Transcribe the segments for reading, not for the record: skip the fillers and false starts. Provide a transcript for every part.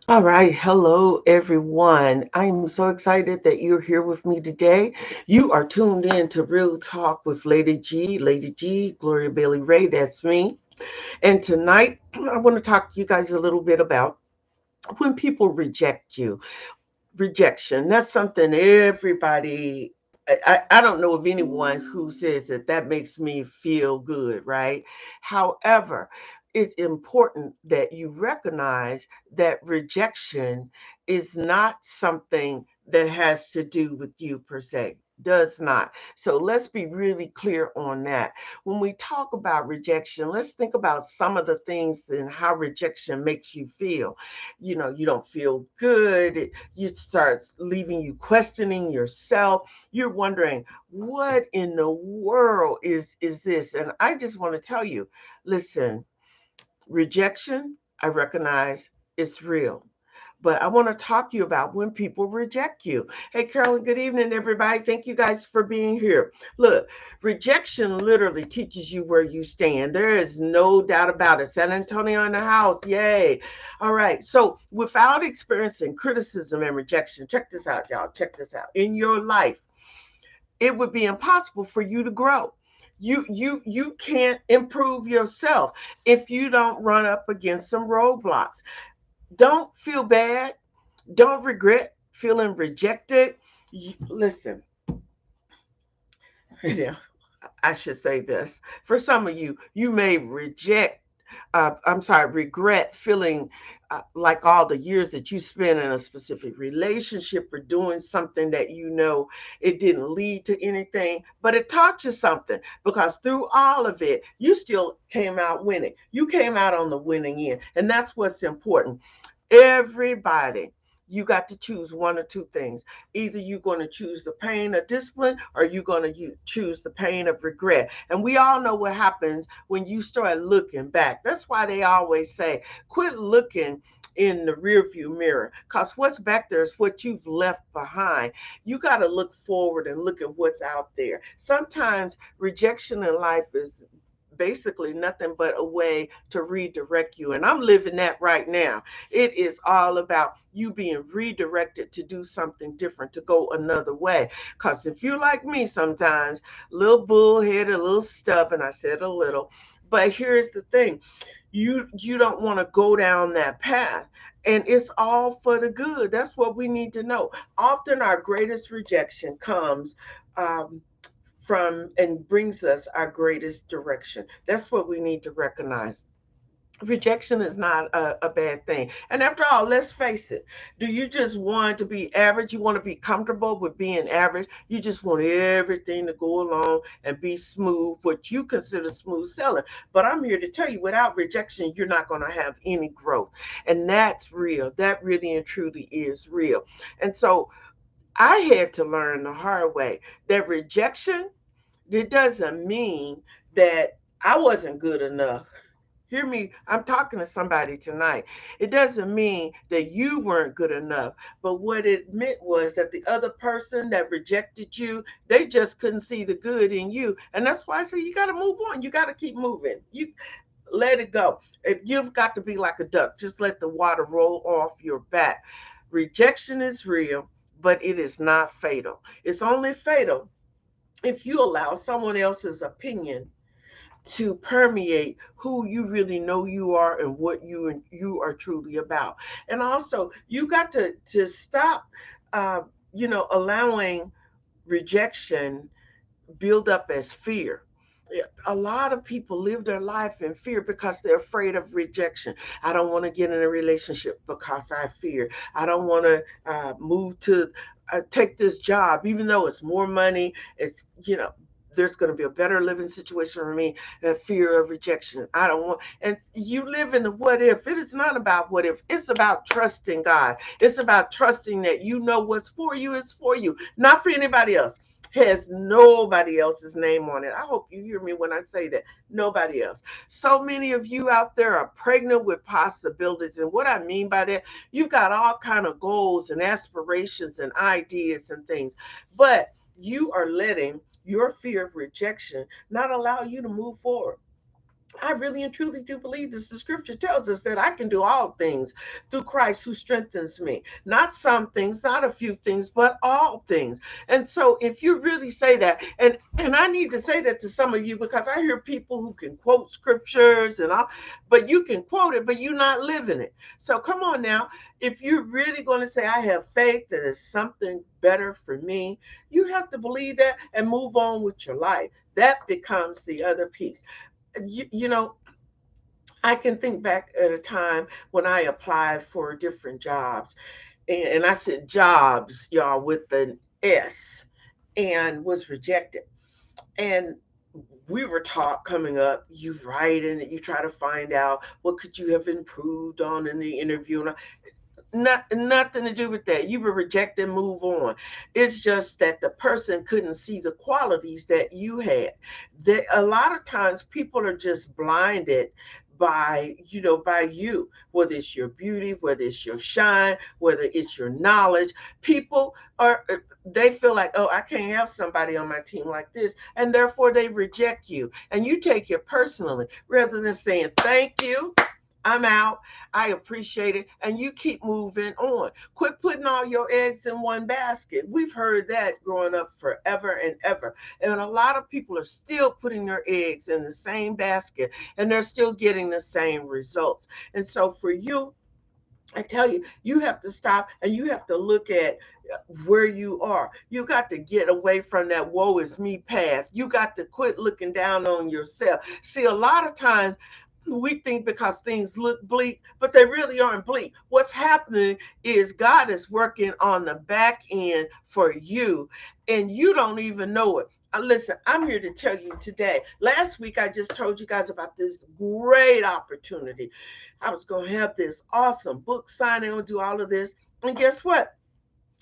All right. Hello, everyone. I'm so excited that you're here with me today. You are tuned in to Real Talk with Lady G. Lady G, Gloria Bailey Ray, that's me. And tonight, I want to talk to you guys a little bit about when people reject you. Rejection, that's something everybody, I don't know of anyone who says that makes me feel good, right? However, it's important that you recognize that rejection is not something that has to do with you per se, does not. So let's be really clear on that. When we talk about rejection, let's think about some of the things and how rejection makes you feel. You don't feel good. It starts leaving you questioning yourself. You're wondering, what in the world is this? And I just want to tell you, listen, rejection, I recognize it's real. But I want to talk to you about when people reject you. Hey, Carolyn, good evening, everybody. Thank you guys for being here. Look, rejection literally teaches you where you stand. There is no doubt about it. San Antonio in the house. Yay. All right. So, without experiencing criticism and rejection, check this out, y'all. Check this out. In your life, it would be impossible for you to grow. You can't improve yourself if you don't run up against some roadblocks. Don't feel bad. Don't regret feeling rejected. Listen, yeah, I should say this. For some of you, you may regret feeling like all the years that you spent in a specific relationship or doing something that it didn't lead to anything, but it taught you something because through all of it, you still came out winning. You came out on the winning end, and that's what's important. Everybody, you got to choose one or two things. Either you're going to choose the pain of discipline or you're going to choose the pain of regret. And we all know what happens when you start looking back. That's why they always say, quit looking in the rearview mirror, because what's back there is what you've left behind. You got to look forward and look at what's out there. Sometimes rejection in life is basically nothing but a way to redirect you. And I'm living that right now. It is all about you being redirected to do something different, to go another way. Because if you're like me sometimes, a little bullheaded, a little stubborn, I said a little, but here's the thing. You don't want to go down that path, and it's all for the good. That's what we need to know. Often our greatest rejection comes um, from and brings us our greatest direction. That's what we need to recognize. Rejection is not a bad thing. And after all, let's face it. Do you just want to be average? You want to be comfortable with being average? You just want everything to go along and be smooth, what you consider smooth sailing. But I'm here to tell you, without rejection, you're not going to have any growth. And that's real. That really and truly is real. And so I had to learn the hard way that rejection, it doesn't mean that I wasn't good enough. Hear me, I'm talking to somebody tonight. It doesn't mean that you weren't good enough, but what it meant was that the other person that rejected you, they just couldn't see the good in you. And that's why I say you got to move on. You got to keep moving. You let it go. If you've got to be like a duck, just let the water roll off your back. Rejection is real, but it is not fatal. It's only fatal if you allow someone else's opinion to permeate who you really know you are and what you are truly about. And also, you got to stop, allowing rejection build up as fear. Yeah, a lot of people live their life in fear because they're afraid of rejection. I don't want to get in a relationship because I fear. I don't want to move to take this job, even though it's more money. There's going to be a better living situation for me. Fear of rejection. I don't want. And you live in the what if. It is not about what if. It's about trusting God. It's about trusting that you know what's for you is for you, not for anybody else. Has nobody else's name on it. I hope you hear me when I say that. Nobody else. So many of you out there are pregnant with possibilities. And what I mean by that, you've got all kind of goals and aspirations and ideas and things. But you are letting your fear of rejection not allow you to move forward. I really and truly do believe this. The scripture tells us that I can do all things through Christ who strengthens me. Not some things, not a few things, but all things. And so if you really say that, and I need to say that to some of you because I hear people who can quote scriptures and all, but you can quote it, but you're not living it. So come on now. If you're really going to say I have faith that is something better for me, you have to believe that and move on with your life. That becomes the other piece. You know, I can think back at a time when I applied for different jobs, and I said jobs, y'all, with an S, and was rejected. And we were taught coming up, you write and you try to find out what could you have improved on in the interview. And nothing to do with that. You were rejected, move on. It's just that the person couldn't see the qualities that you had. That a lot of times people are just blinded by by you, whether it's your beauty, whether it's your shine, whether it's your knowledge. People are, they feel like, oh, I can't have somebody on my team like this, and therefore they reject you, and you take it personally rather than saying thank you, I'm out. I appreciate it. And you keep moving on. Quit putting all your eggs in one basket. We've heard that growing up forever and ever. And a lot of people are still putting their eggs in the same basket and they're still getting the same results. And so for you, I tell you, you have to stop and you have to look at where you are. You got to get away from that woe is me path. You got to quit looking down on yourself. See, a lot of times we think because things look bleak, but they really aren't bleak. What's happening is God is working on the back end for you, and you don't even know it. Listen, I'm here to tell you today. Last week, I just told you guys about this great opportunity. I was going to have this awesome book signing and do all of this. And guess what?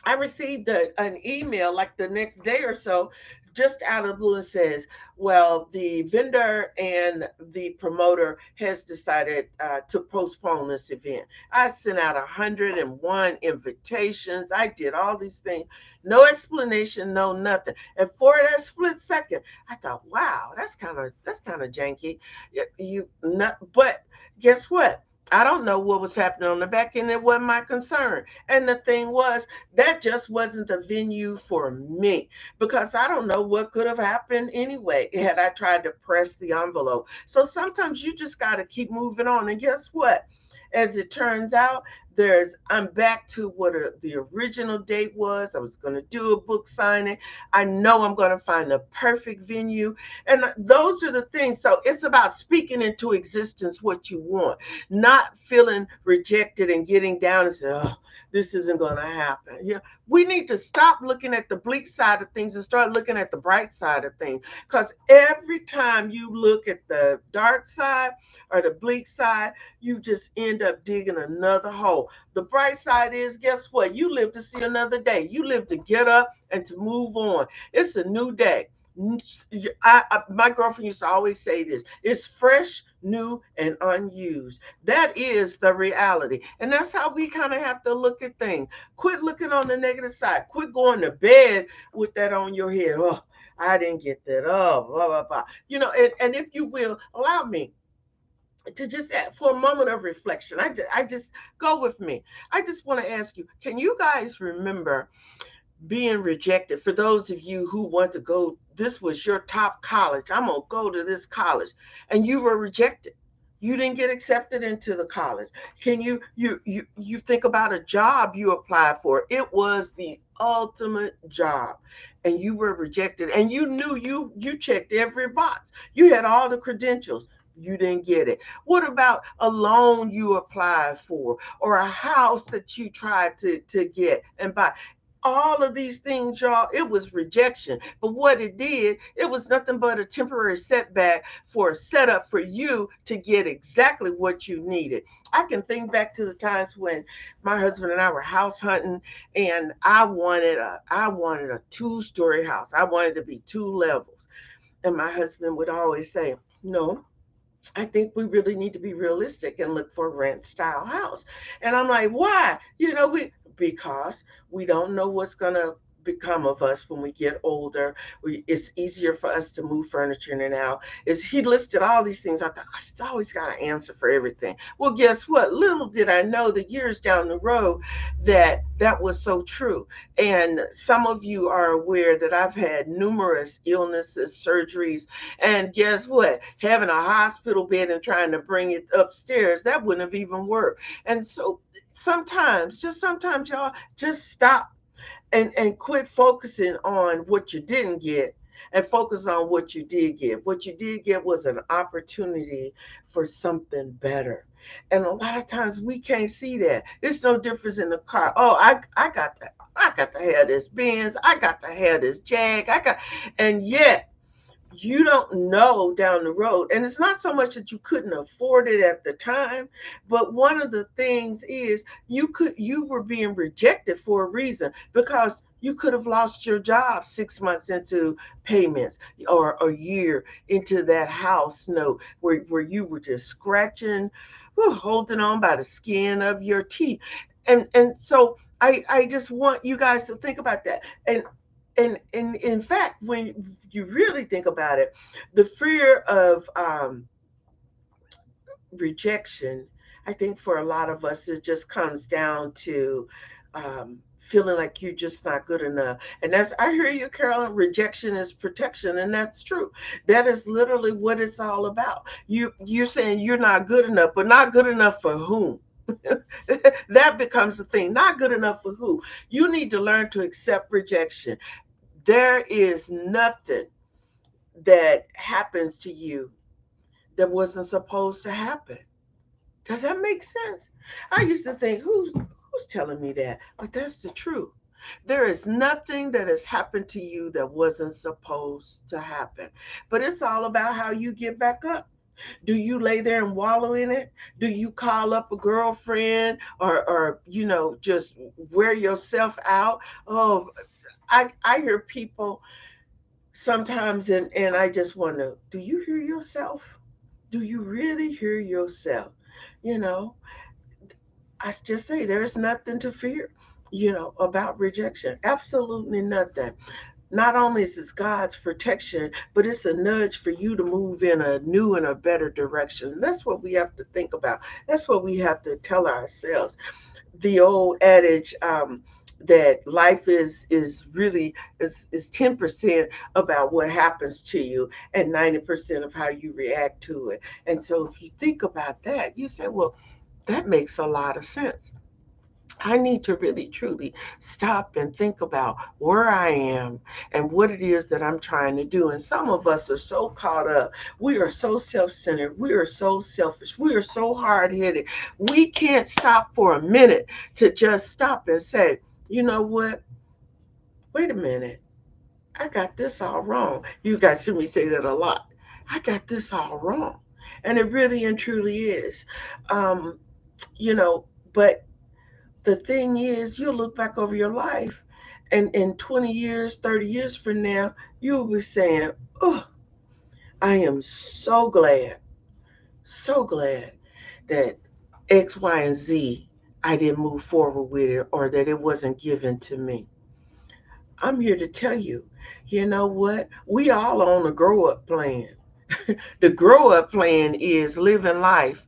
I received an email like the next day or so, just out of the blue, and says, "Well, the vendor and the promoter has decided to postpone this event." I sent out 101 invitations. I did all these things, no explanation, no nothing. And for that split second, I thought, "Wow, that's kind of janky." You not, but guess what? I don't know what was happening on the back end. It wasn't my concern. And the thing was, that just wasn't the venue for me because I don't know what could have happened anyway had I tried to press the envelope. So sometimes you just got to keep moving on. And guess what? As it turns out, I'm back to what the original date was. I was going to do a book signing. I know I'm going to find the perfect venue. And those are the things. So it's about speaking into existence what you want, not feeling rejected and getting down and saying, oh, this isn't going to happen. We need to stop looking at the bleak side of things and start looking at the bright side of things. Because every time you look at the dark side or the bleak side, you just end up digging another hole. The bright side is, guess what? You live to see another day. You live to get up and to move on. It's a new day. My girlfriend used to always say this: it's fresh, new, and unused. That is the reality. And that's how we kind of have to look at things. Quit looking on the negative side. Quit going to bed with that on your head. Oh, I didn't get that. Oh, blah, blah, blah. And if you will, allow me to just for a moment of reflection. I just go with me. I just want to ask you, can you guys remember being rejected? For those of you who want to go, this was your top college. I'm going to go to this college, and you were rejected. You didn't get accepted into the college. Can you think about a job you applied for? It was the ultimate job, and you were rejected, and you knew you checked every box. You had all the credentials. You didn't get it. What about a loan you applied for, or a house that you tried to get and buy? All of these things, y'all, it was rejection. But what it did, it was nothing but a temporary setback for a setup for you to get exactly what you needed. I can think back to the times when my husband and I were house hunting, and I wanted a two-story house. I wanted to be two levels. And my husband would always say, "No, I think we really need to be realistic and look for a ranch style house." And I'm like, "Why?" Because we don't know what's going to become of us when we get older. It's easier for us to move furniture in and out. Is he listed all these things? I thought, "Gosh, it's always got an answer for everything." Well, guess what? Little did I know the years down the road that that was so true. And some of you are aware that I've had numerous illnesses, surgeries, and guess what? Having a hospital bed and trying to bring it upstairs, that wouldn't have even worked. And so sometimes, just sometimes, y'all, just stop and quit focusing on what you didn't get and focus on what you did get. What you did get was an opportunity for something better. And a lot of times we can't see that. It's no difference in the car. Oh, I got to have this Benz. I got to have this Jag. And yet you don't know down the road. And it's not so much that you couldn't afford it at the time, but one of the things is you were being rejected for a reason, because you could have lost your job 6 months into payments, or a year into that house note where you were just scratching, holding on by the skin of your teeth. And so I just want you guys to think about that. And in fact, when you really think about it, the fear of rejection, I think for a lot of us, it just comes down to feeling like you're just not good enough. And that's, I hear you, Carolyn. Rejection is protection, and that's true. That is literally what it's all about. You're saying you're not good enough, but not good enough for whom? That becomes the thing. Not good enough for who? You need to learn to accept rejection. There is nothing that happens to you that wasn't supposed to happen. Does that make sense? I used to think, who's telling me that? But that's the truth. There is nothing that has happened to you that wasn't supposed to happen. But it's all about how you get back up. Do you lay there and wallow in it? Do you call up a girlfriend, or just wear yourself out? Oh, I hear people sometimes, and I just wonder, do you hear yourself? Do you really hear yourself? You know, I just say there's nothing to fear, about rejection. Absolutely nothing. Not only is it God's protection, but it's a nudge for you to move in a new and a better direction. That's what we have to think about. That's what we have to tell ourselves. The old adage, that life is really is 10% about what happens to you, and 90% of how you react to it. And so if you think about that, you say, well, that makes a lot of sense. I need to really truly stop and think about where I am and what it is that I'm trying to do. And some of us are so caught up. We are so self centered. We are so selfish. We are so hard headed. We can't stop for a minute to just stop and say, you know what? Wait a minute. I got this all wrong. You guys hear me say that a lot. I got this all wrong. And it really and truly is. Um, but the thing is, you'll look back over your life, and in 20 years, 30 years from now, you'll be saying, oh, I am so glad that X, Y, and Z, I didn't move forward with it, or that it wasn't given to me. I'm here to tell you, you know what? We all on a grow up plan. The grow up plan is living life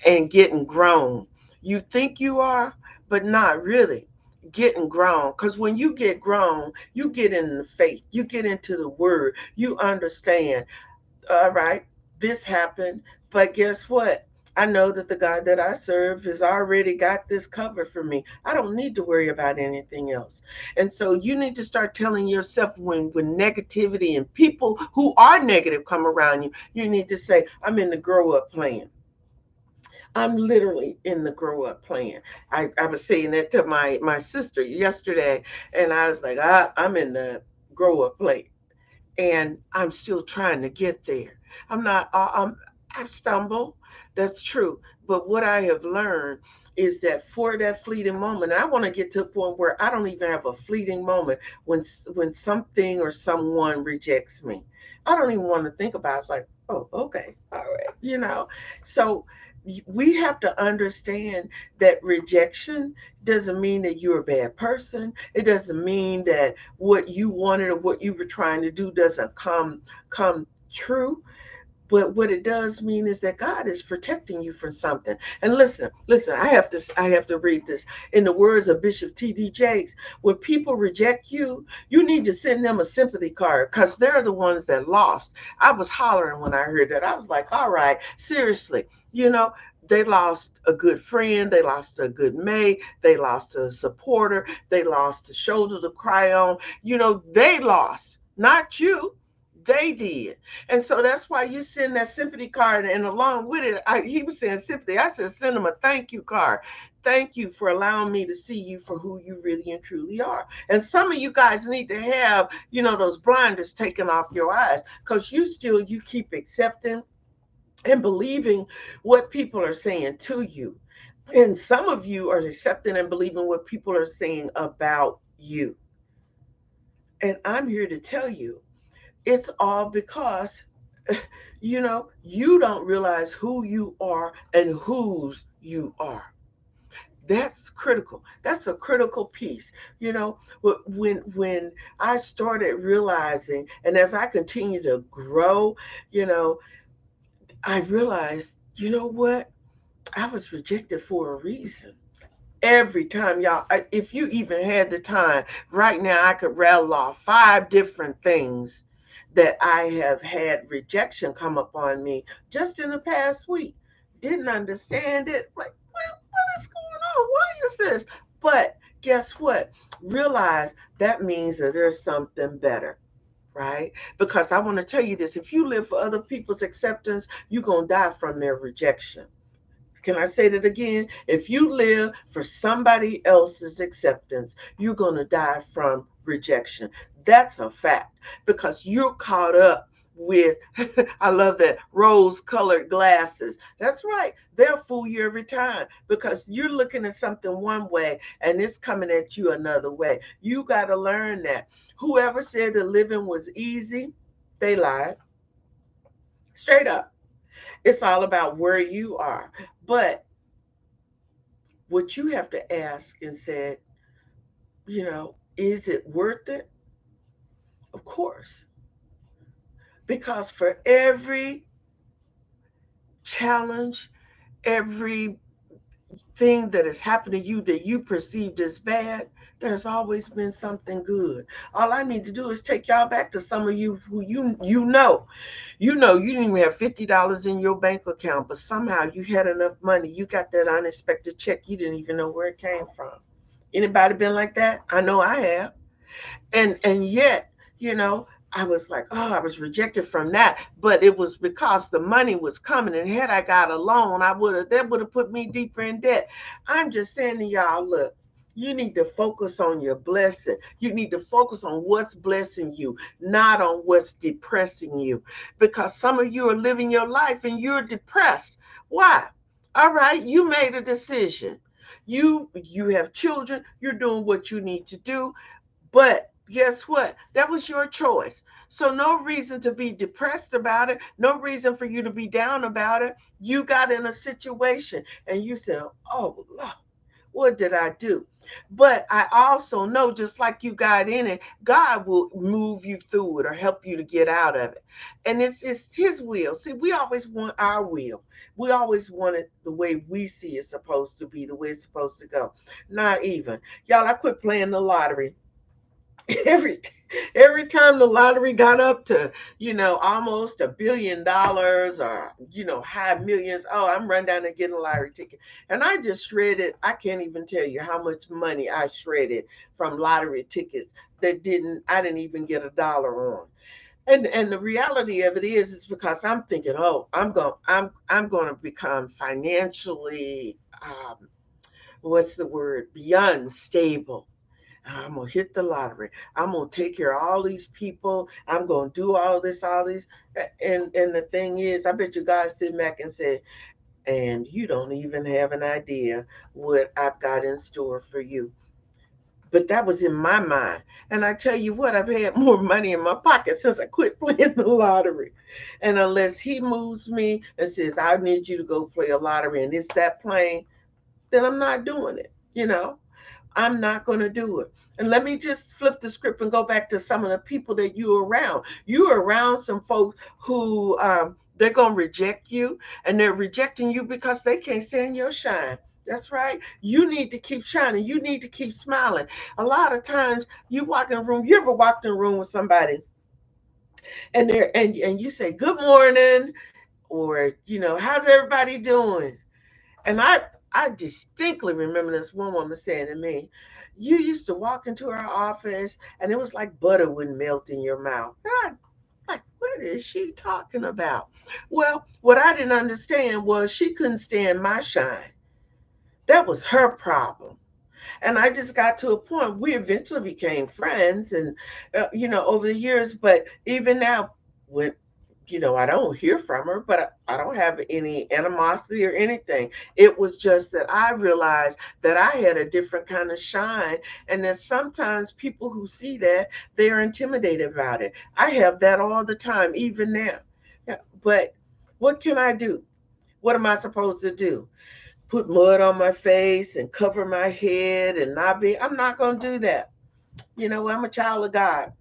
and getting grown. You think you are, but not really getting grown. Because when you get grown, you get in the faith, you get into the word, you understand, all right, this happened, but guess what? I know that the God that I serve has already got this covered for me. I don't need to worry about anything else. And so you need to start telling yourself, when negativity and people who are negative come around you, you need to say, I'm in the grow up plan. I'm literally in the grow up plan. I was saying that to my sister yesterday, and I was like, I'm in the grow up plan, and I'm still trying to get there. I'm not, I stumble, that's true. But what I have learned is that for that fleeting moment, I want to get to a point where I don't even have a fleeting moment when something or someone rejects me. I don't even want to think about it. It's like, oh, okay, all right, So we have to understand that rejection doesn't mean that you're a bad person. It doesn't mean that what you wanted or what you were trying to do doesn't come true. But what it does mean is that God is protecting you from something. And listen, I have to read this in the words of Bishop T.D. Jakes. When people reject you, you need to send them a sympathy card because they're the ones that lost. I was hollering when I heard that. I was like, all right, seriously, they lost a good friend, they lost a good mate, they lost a supporter, they lost a shoulder to cry on. They lost, not you. They did. And so that's why you send that sympathy card, and along with it, he was saying sympathy. I said, send him a thank you card. Thank you for allowing me to see you for who you really and truly are. And some of you guys need to have, those blinders taken off your eyes because you keep accepting and believing what people are saying to you. And some of you are accepting and believing what people are saying about you. And I'm here to tell you, it's all because you don't realize who you are and whose you are. That's critical. That's a critical piece. When I started realizing, and as I continue to grow, you know I realized, you know what, I was rejected for a reason. Every time, y'all, if you even had the time right now, I could rattle off 5 different things that I have had rejection come upon me just in the past week. Didn't understand it. Like, what is going on? Why is this? But guess what? Realize that means that there's something better, right? Because I want to tell you this, if you live for other people's acceptance, you're going to die from their rejection. Can I say that again? If you live for somebody else's acceptance, you're going to die from rejection. That's a fact because you're caught up with, I love that, rose colored glasses. That's right. They'll fool you every time because you're looking at something one way and it's coming at you another way. You got to learn that. Whoever said that living was easy, they lied. Straight up. It's all about where you are. But what you have to ask and say, is it worth it? Of course. Because for every challenge, every thing that has happened to you that you perceived as bad, there's always been something good. All I need to do is take y'all back to some of you who you didn't even have $50 in your bank account, but somehow you had enough money. You got that unexpected check. You didn't even know where it came from. Anybody been like that? I know I have. And yet, you know I was like, oh, I was rejected from that, but it was because the money was coming, and had I got a loan, that would have put me deeper in debt. I'm just saying to y'all, look, you need to focus on your blessing. You need to focus on what's blessing you, not on what's depressing you, because some of you are living your life and you're depressed. Why? All right, you made a decision. You have children, you're doing what you need to do, but guess what? That was your choice. So, no reason to be depressed about it. No reason for you to be down about it. You got in a situation and you said, oh, Lord, what did I do? But I also know, just like you got in it, God will move you through it or help you to get out of it. And it's His will. See, we always want our will. We always want it the way we see it's supposed to be, the way it's supposed to go. Not even. Y'all, I quit playing the lottery every every time the lottery got up to almost $1 billion, or high millions. Oh, I'm run down and getting a lottery ticket, and I just shredded. I can't even tell you how much money I shredded from lottery tickets that didn't I didn't even get a dollar on. And the reality of it is because I'm thinking, oh, I'm going to become financially, what's the word, beyond stable. I'm gonna hit the lottery. I'm gonna take care of all these people. I'm gonna do all this, all these. And the thing is, I bet you guys sit back and say, and you don't even have an idea what I've got in store for you. But that was in my mind. And I tell you what, I've had more money in my pocket since I quit playing the lottery. And unless he moves me and says, I need you to go play a lottery and it's that plain, then I'm not doing it. I'm not going to do it. And let me just flip the script and go back to some of the people that you're around. You're around some folks who they're going to reject you, and they're rejecting you because they can't stand your shine. That's right. You need to keep shining. You need to keep smiling. A lot of times you walk in a room, you ever walked in a room with somebody and you say, good morning, or how's everybody doing? And I distinctly remember this one woman saying to me, you used to walk into our office and it was like butter would melt in your mouth. God, like, what is she talking about? Well, what I didn't understand was she couldn't stand my shine. That was her problem. And I just got to a point, we eventually became friends and over the years. But even now, when I don't hear from her, but I don't have any animosity or anything. It was just that I realized that I had a different kind of shine, and that sometimes people who see that, they are intimidated about it. I have that all the time, even now. Yeah, but what can I do? What am I supposed to do? Put mud on my face and cover my head and not be? I'm not going to do that. I'm a child of God.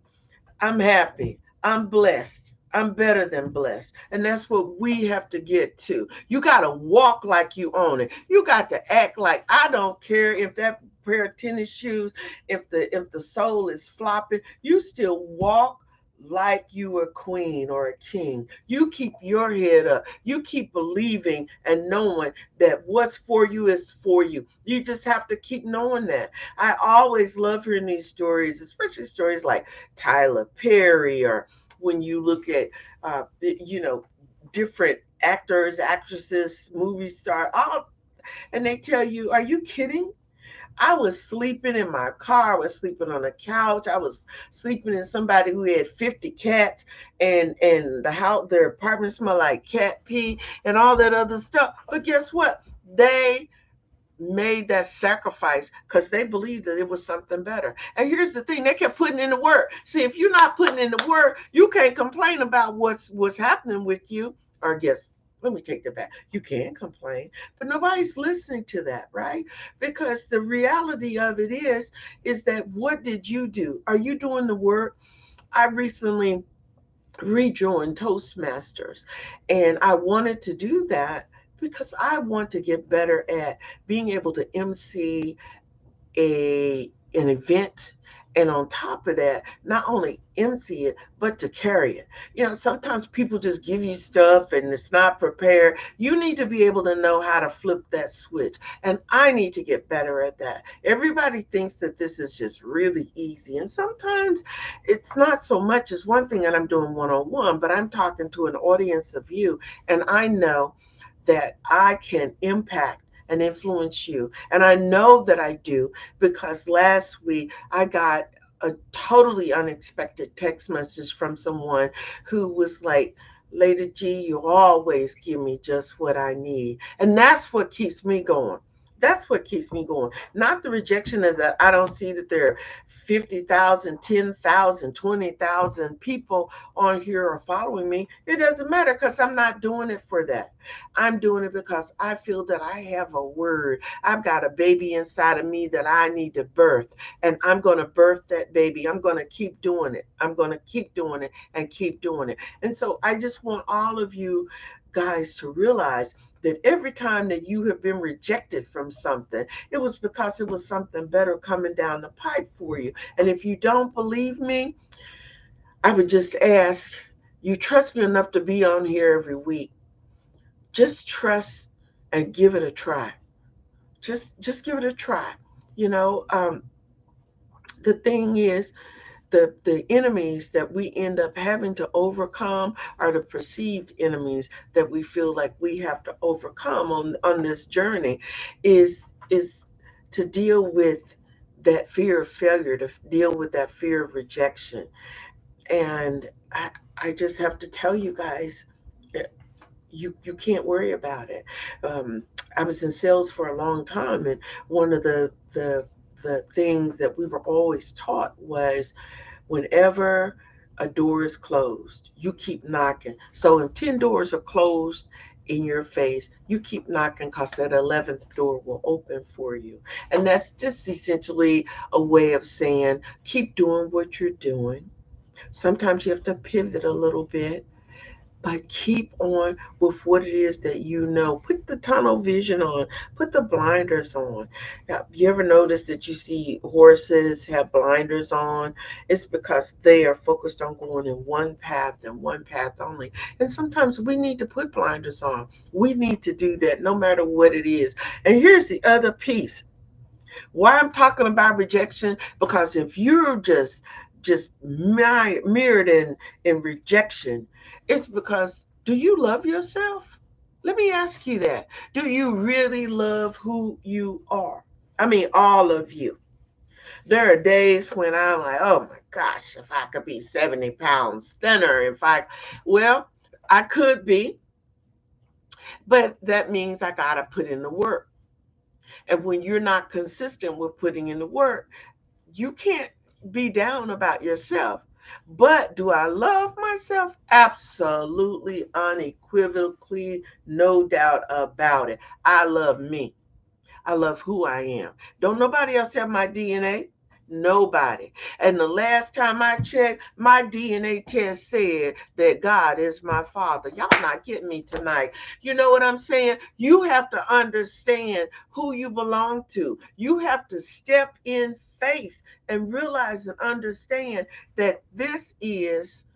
I'm happy. I'm blessed. I'm better than blessed. And that's what we have to get to. You got to walk like you own it. You got to act like, I don't care if that pair of tennis shoes, if the sole is flopping, you still walk like you a queen or a king. You keep your head up. You keep believing and knowing that what's for you is for you. You just have to keep knowing that. I always love hearing these stories, especially stories like Tyler Perry, or when you look at, different actors, actresses, movie stars, all, and they tell you, "Are you kidding? I was sleeping in my car. I was sleeping on a couch. I was sleeping in somebody who had 50 cats, and the house, their apartment smelled like cat pee and all that other stuff." But guess what? They made that sacrifice because they believed that it was something better. And here's the thing, they kept putting in the work. See, if you're not putting in the work, you can't complain about what's happening with you. Or yes, let me take that back. You can complain, but nobody's listening to that, right? Because the reality of it is that, what did you do? Are you doing the work? I recently rejoin Toastmasters. And I wanted to do that because I want to get better at being able to MC an event, and on top of that, not only MC it but to carry it. Sometimes people just give you stuff and it's not prepared. You need to be able to know how to flip that switch, and I need to get better at that. Everybody thinks that this is just really easy, and sometimes it's not so much as one thing that I'm doing one-on-one, but I'm talking to an audience of you, and I know that I can impact and influence you. And I know that I do, because last week I got a totally unexpected text message from someone who was like, Lady G, you always give me just what I need. And that's what keeps me going. That's what keeps me going. Not the rejection of that. I don't see that there are 50,000, 10,000, 20,000 people on here are following me. It doesn't matter, because I'm not doing it for that. I'm doing it because I feel that I have a word. I've got a baby inside of me that I need to birth, and I'm going to birth that baby. I'm going to keep doing it. I'm going to keep doing it and keep doing it. And so I just want all of you guys to realize that every time that you have been rejected from something, it was because it was something better coming down the pipe for you. And if you don't believe me, I would just ask you, trust me enough to be on here every week. Just trust and give it a try. Just give it a try. You know, the thing is, the enemies that we end up having to overcome are the perceived enemies that we feel like we have to overcome on this journey. Is to deal with that fear of failure, to deal with that fear of rejection. And I just have to tell you guys, you can't worry about it. Um, I was in sales for a long time, and one of the the things that we were always taught was whenever a door is closed, you keep knocking. So if 10 doors are closed in your face, you keep knocking because that 11th door will open for you. And that's just essentially a way of saying keep doing what you're doing. Sometimes you have to pivot a little bit, but keep on with what it is that you know. Put the tunnel vision on, put the blinders on. Have you ever noticed that you see horses have blinders on? It's because they are focused on going in one path and one path only. And sometimes we need to put blinders on. We need to do that no matter what it is. And here's the other piece why I'm talking about rejection, because if you're just mirrored in rejection, it's because do you love yourself? Let me ask you that. Do you really love who you are? I mean, all of you. There are days when I'm like, oh my gosh, if I could be 70 pounds thinner, if I, well, I could be, but that means I got to put in the work. And when you're not consistent with putting in the work, you can't be down about yourself. But do I love myself? Absolutely, unequivocally, no doubt about it. I love me. I love who I am. Don't nobody else have my DNA. Nobody. And the last time I checked, my DNA test said that God is my father. Y'all not getting me tonight. You know what I'm saying? You have to understand who you belong to. You have to step in faith and realize and understand that this is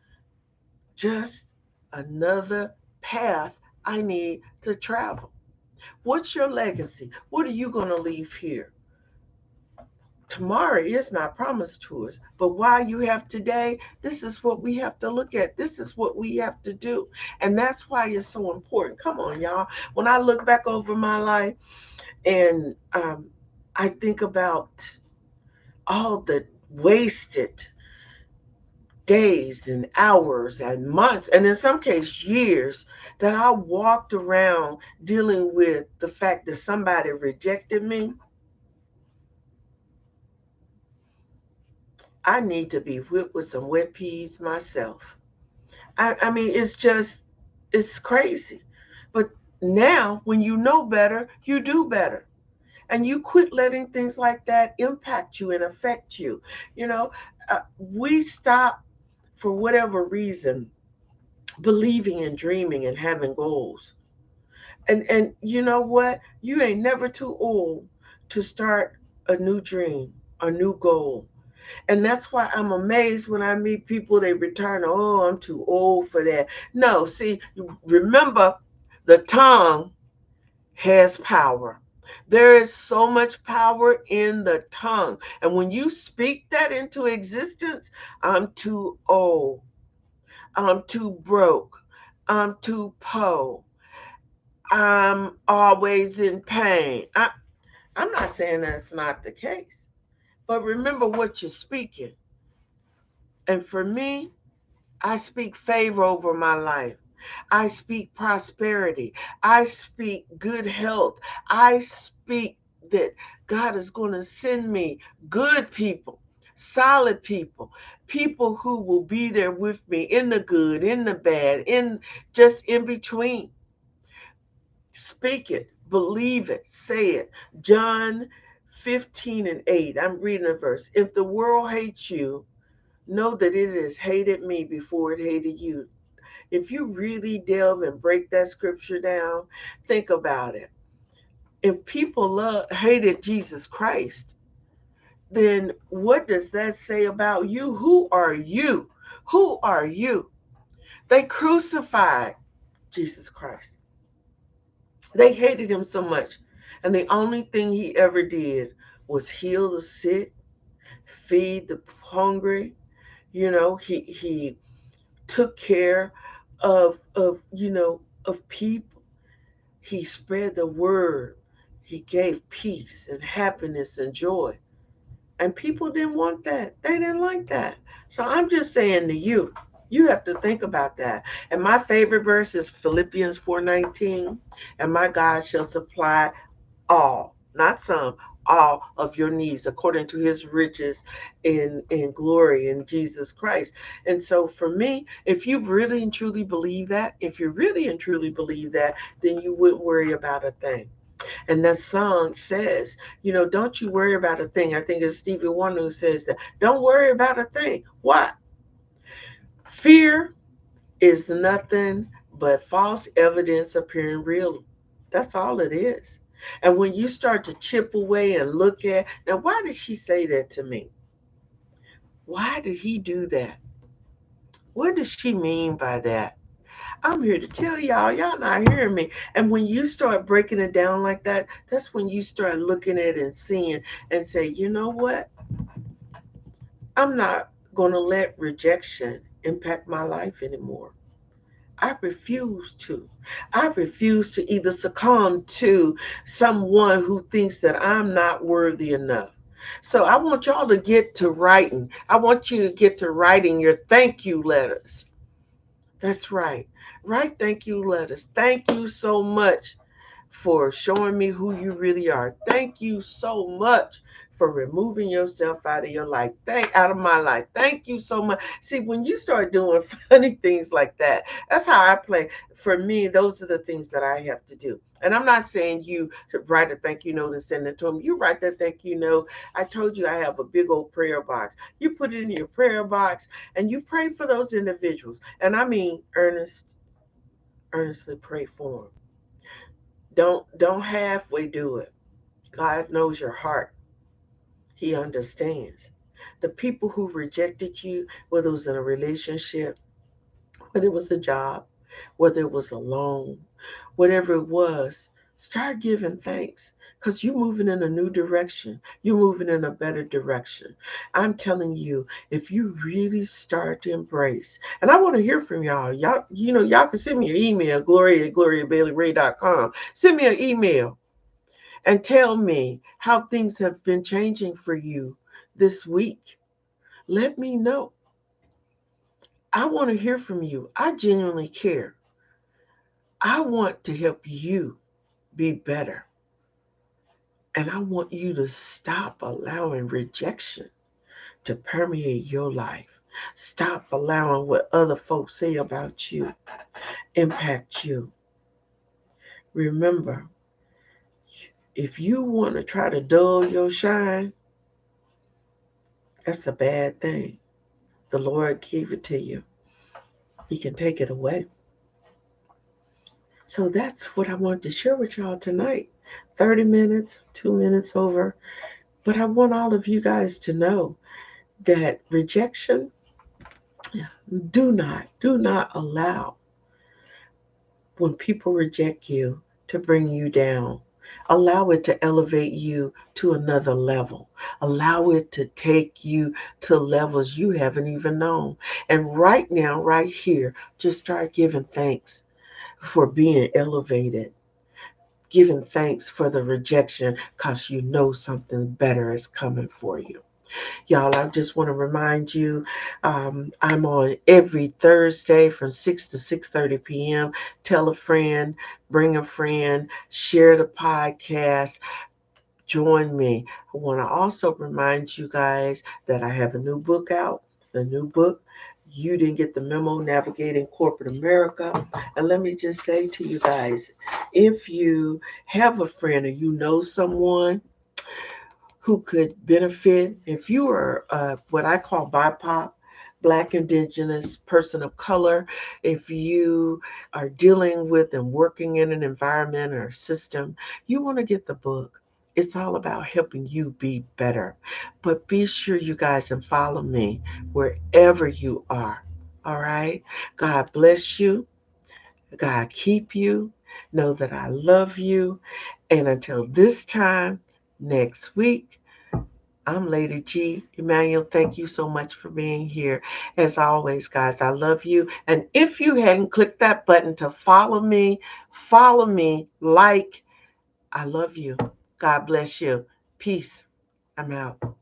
just another path I need to travel. What's your legacy? What are you going to leave here? Tomorrow is not promised to us, but while you have today, this is what we have to look at. This is what we have to do. And that's why it's so important. Come on, y'all. When I look back over my life and I think about all the wasted days and hours and months, and in some cases, years that I walked around dealing with the fact that somebody rejected me, I need to be whipped with some wet peas myself. I mean, it's crazy. But now, when you know better, you do better. And you quit letting things like that impact you and affect you. You know, we stop for whatever reason believing and dreaming and having goals. And you know what? You ain't never too old to start a new dream, a new goal. And that's why I'm amazed when I meet people, they return, oh, I'm too old for that. No, see, remember, the tongue has power. There is so much power in the tongue. And when you speak that into existence, I'm too old, I'm too broke, I'm too poor, I'm always in pain. I'm not saying that's not the case, but remember what you're speaking. And for me, I speak favor over my life. I speak prosperity. I speak good health. I speak that God is going to send me good people, solid people, people who will be there with me in the good, in the bad, in just in between. Speak it, believe it, say it. John 15 and 8. I'm reading a verse. If the world hates you, know that it has hated me before it hated you. If you really delve and break that scripture down, think about it. If people hated Jesus Christ, then what does that say about you? Who are you? Who are you? They crucified Jesus Christ. They hated him so much. And the only thing he ever did was heal the sick, feed the hungry. He took care of people. He spread the word. He gave peace and happiness and joy. And people didn't want that. They didn't like that. So I'm just saying to you, you have to think about that. And my favorite verse is Philippians 4:19. And my God shall supply all, not some, all of your needs according to his riches in glory in Jesus Christ. And so for me, if you really and truly believe that, if you really and truly believe that, then you wouldn't worry about a thing. And that song says, don't you worry about a thing. I think it's Stevie Wonder who says that. Don't worry about a thing. Why? Fear is nothing but false evidence appearing real. That's all it is. And when you start to chip away and look at, now, why did she say that to me? Why did he do that? What does she mean by that? I'm here to tell y'all not hearing me. And when you start breaking it down like that, that's when you start looking at it and seeing and say, you know what? I'm not going to let rejection impact my life anymore. I refuse to. I refuse to either succumb to someone who thinks that I'm not worthy enough. So I want y'all to get to writing. I want you to get to writing your thank you letters. That's right. Write thank you letters. Thank you so much for showing me who you really are. Thank you so much for removing yourself out of your life. Out of my life. Thank you so much. See, when you start doing funny things like that, that's how I play. For me, those are the things that I have to do. And I'm not saying you to write a thank you note and send it to them. You write that thank you note. I told you I have a big old prayer box. You put it in your prayer box and you pray for those individuals. And I mean earnestly pray for them. Don't halfway do it. God knows your heart. He understands. The people who rejected you, whether it was in a relationship, whether it was a job, whether it was a loan, whatever it was, start giving thanks because you're moving in a new direction. You're moving in a better direction. I'm telling you, if you really start to embrace, and I want to hear from y'all. Y'all can send me an email, gloria@gloriabaileyray.com. Send me an email and tell me how things have been changing for you this week. Let me know. I want to hear from you. I genuinely care. I want to help you be better. And I want you to stop allowing rejection to permeate your life. Stop allowing what other folks say about you impact you. Remember, if you want to try to dull your shine, that's a bad thing. The Lord gave it to you. He can take it away. So that's what I want to share with y'all tonight. 30 minutes, 2 minutes over. But I want all of you guys to know that rejection, do not allow when people reject you to bring you down. Allow it to elevate you to another level. Allow it to take you to levels you haven't even known. And right now, right here, just start giving thanks for being elevated, giving thanks for the rejection because you know something better is coming for you. Y'all, I just want to remind you, I'm on every Thursday from 6 to 6:30 p.m. Tell a friend, bring a friend, share the podcast, join me. I want to also remind you guys that I have a new book out, the new book. You didn't get the memo, Navigating Corporate America. And let me just say to you guys, if you have a friend or you know someone who could benefit, if you are what I call BIPOC, Black, Indigenous, person of color, if you are dealing with and working in an environment or a system, you want to get the book. It's all about helping you be better. But be sure you guys and follow me wherever you are. All right? God bless you. God keep you. Know that I love you. And until this time next week, I'm Lady G. Emmanuel, thank you so much for being here. As always, guys, I love you. And if you hadn't clicked that button to follow me, like, I love you. God bless you. Peace. I'm out.